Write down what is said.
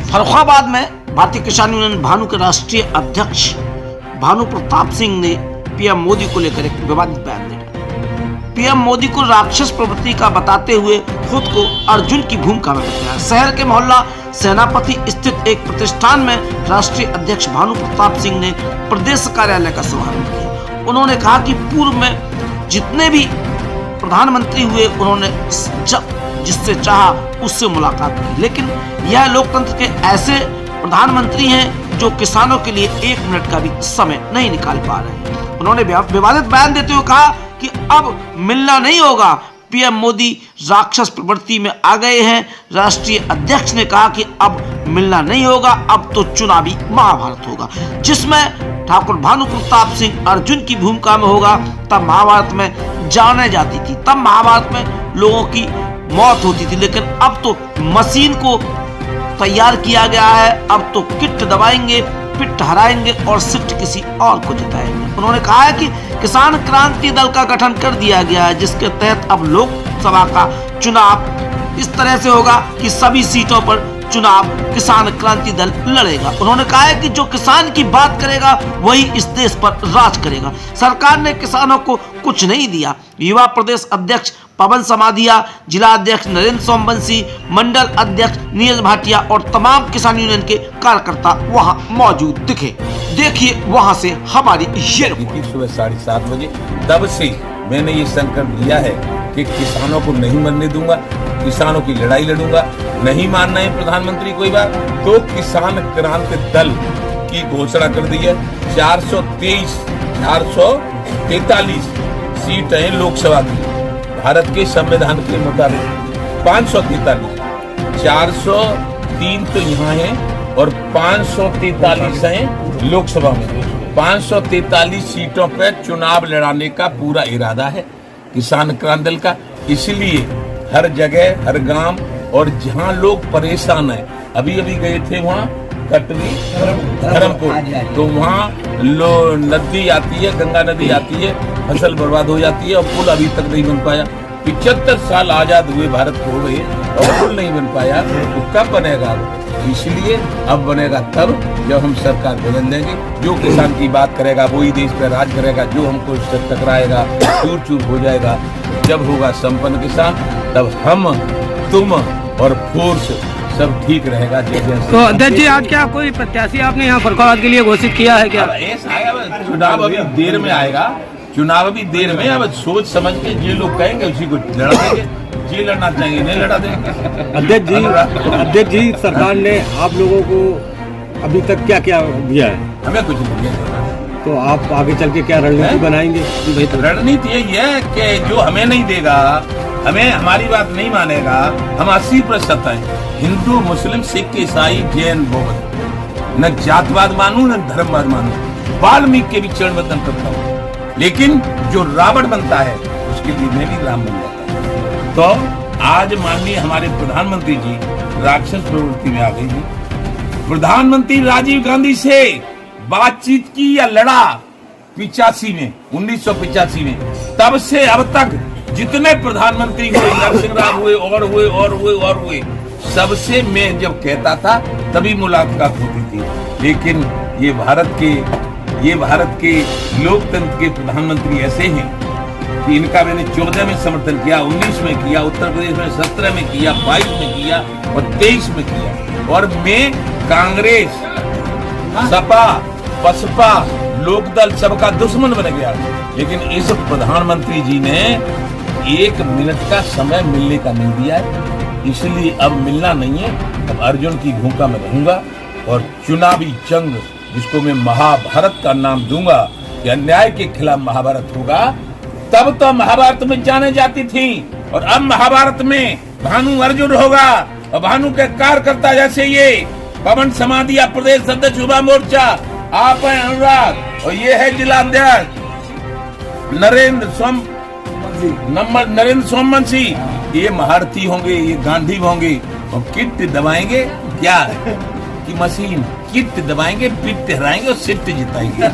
फर्रुखाबाद में भारतीय किसान यूनियन भानु के राष्ट्रीय अध्यक्ष भानु प्रताप सिंह ने पीएम मोदी को लेकर एक विवादित बयान दिया। पीएम मोदी को राक्षस प्रवृत्ति का बताते हुए खुद को अर्जुन की भूमिका में बताया। शहर के मोहल्ला सेनापति स्थित एक प्रतिष्ठान में राष्ट्रीय अध्यक्ष भानु प्रताप सिंह ने प्रदेश कार्यालय का शुभारंभ किया। उन्होंने कहा कि पूर्व में जितने भी प्रधानमंत्री हुए उन्होंने जिससे चाहा उससे मुलाकात की, लेकिन यह लोकतंत्र के ऐसे प्रधानमंत्री हैं जो किसानों के लिए 1 मिनट का भी समय नहीं निकाल पा रहे हैं। उन्होंने विवादित बयान देते हुए कहा कि अब मिलना नहीं होगा, पीएम मोदी राक्षस प्रवृत्ति में आ गए हैं। राष्ट्रीय अध्यक्ष ने कहा कि अब मिलना नहीं होगा, अब तो चुनावी महाभारत होगा, जिसमें ठाकुर भानु प्रताप सिंह अर्जुन की भूमिका में होगा। तब महाभारत में जाने जाती थी, तब महाभारत में लोगों की मौत होती थी, लेकिन अब तो मशीन को तैयार किया गया है। अब तो किट दबाएंगे, पिट हराएंगे और सिट किसी और को जिताएंगे। उन्होंने कहा है कि किसान क्रांति दल का गठन कर दिया गया है, जिसके तहत अब लोकसभा का चुनाव इस तरह से होगा कि सभी सीटों पर चुनाव किसान क्रांति दल लड़ेगा। उन्होंने कहा है कि जो किसान की बात करेगा वही इस देश पर राज करेगा। सरकार ने किसानों को कुछ नहीं दिया। युवा प्रदेश अध्यक्ष पवन समाधिया, जिला अध्यक्ष नरेंद्र सोमवंशी, मंडल अध्यक्ष नीरज भाटिया और तमाम किसान यूनियन के कार्यकर्ता वहां मौजूद दिखे। देखिए वहां से हमारी ये रिपोर्ट। सुबह 7:30 बजे तब से मैंने ये संकल्प लिया है कि किसानों को नहीं मरने दूंगा, किसानों की लड़ाई लड़ूंगा। नहीं मानना है प्रधानमंत्री कोई बात तो किसान क्रांति दल की घोषणा कर दी है। 443 सीट है लोकसभा की, भारत के संविधान के मुताबिक 543, 403 तो यहाँ है और 543 है लोकसभा में। 543 सीटों पर चुनाव लड़ाने का पूरा इरादा है किसान क्रांति दल का। इसलिए हर जगह, हर गांव और जहां लोग परेशान हैं, अभी गए थे वहां कटनी धर्मपुर, तो वहाँ नदी आती है, गंगा नदी आती है, फसल बर्बाद हो जाती है और पुल अभी तक नहीं बन पाया। 75 साल आजाद हुए भारत को हो गए और पुल नहीं बन पाया, तो कब बनेगा? इसलिए अब बनेगा तब जब हम सरकार बदल देंगे। जो किसान की बात करेगा वही देश पर राज करेगा। जो हमको इससे टकराएगा चूर चूर हो जाएगा। जब होगा संपन्न किसान तब हम, तुम और फोर्स सब ठीक रहेगा। तो अध्यक्ष जी, आज क्या कोई प्रत्याशी आपने यहाँ फर्रुखाबाद के लिए घोषित किया है क्या? चुनाव अभी देर में आएगा, चुनाव अभी देर में। अब सोच समझ के जो लोग कहेंगे उसी को लड़ा देंगे, जी लड़ना चाहेंगे नहीं लड़ा देंगे। अध्यक्ष जी, सरकार ने आप लोगों को अभी तक क्या क्या दिया है? हमें कुछ नहीं दिया। तो आप आगे चल के क्या रणनीति बनाएंगे? रणनीति यही है कि जो हमें नहीं देगा, हमें हमारी बात नहीं मानेगा, हम 80% हैं हिंदू, मुस्लिम, सिख, ईसाई, जैन, बौद्ध। न जातवाद मानू न धर्मवाद मानू। वाल्मीकि के भी चरण वंदन करता हूँ, लेकिन जो रावण बनता है उसके लिए मैं भी राम बन जाता हूँ। तो आज माननीय हमारे प्रधानमंत्री जी राक्षस प्रवृत्ति में आ गई हैं। प्रधानमंत्री राजीव गांधी से बातचीत की या लड़ा 85 में, 1985 में, तब से अब तक जितने प्रधानमंत्री हुए, नरसिंह राव हुए और हुए, सबसे मैं जब कहता था तभी मुलाकात होती थी। लेकिन ये भारत के लोकतंत्र के प्रधानमंत्री ऐसे हैं कि इनका मैंने 14 में समर्थन किया, 19 में किया, उत्तर प्रदेश में 17 में किया, 22 में किया और 23 में किया। और मैं कांग्रेस, सपा, बसपा, लोकदल सबका दुश्मन बन गया। लेकिन इस प्रधानमंत्री जी ने 1 मिनट का समय मिलने का नहीं दिया है। इसलिए अब मिलना नहीं है। अब अर्जुन की भूमिका में रहूंगा और चुनावी जंग, जिसको मैं महाभारत का नाम दूंगा, कि अन्याय के खिलाफ महाभारत होगा। तब तो महाभारत में जाने जाती थी और अब महाभारत में भानु अर्जुन होगा। और भानु के कार्यकर्ता जैसे ये पवन समाधिया प्रदेश अध्यक्ष युवा मोर्चा, आप हैं अनुराग, और ये है जिला अध्यक्ष नरेंद्र सोमवंशी। ये महारथी होंगे, ये गांधी होंगे और किट दबाएंगे क्या कि मशीन किट दबाएंगे, पिट हराएंगे और सिट जिताएंगे।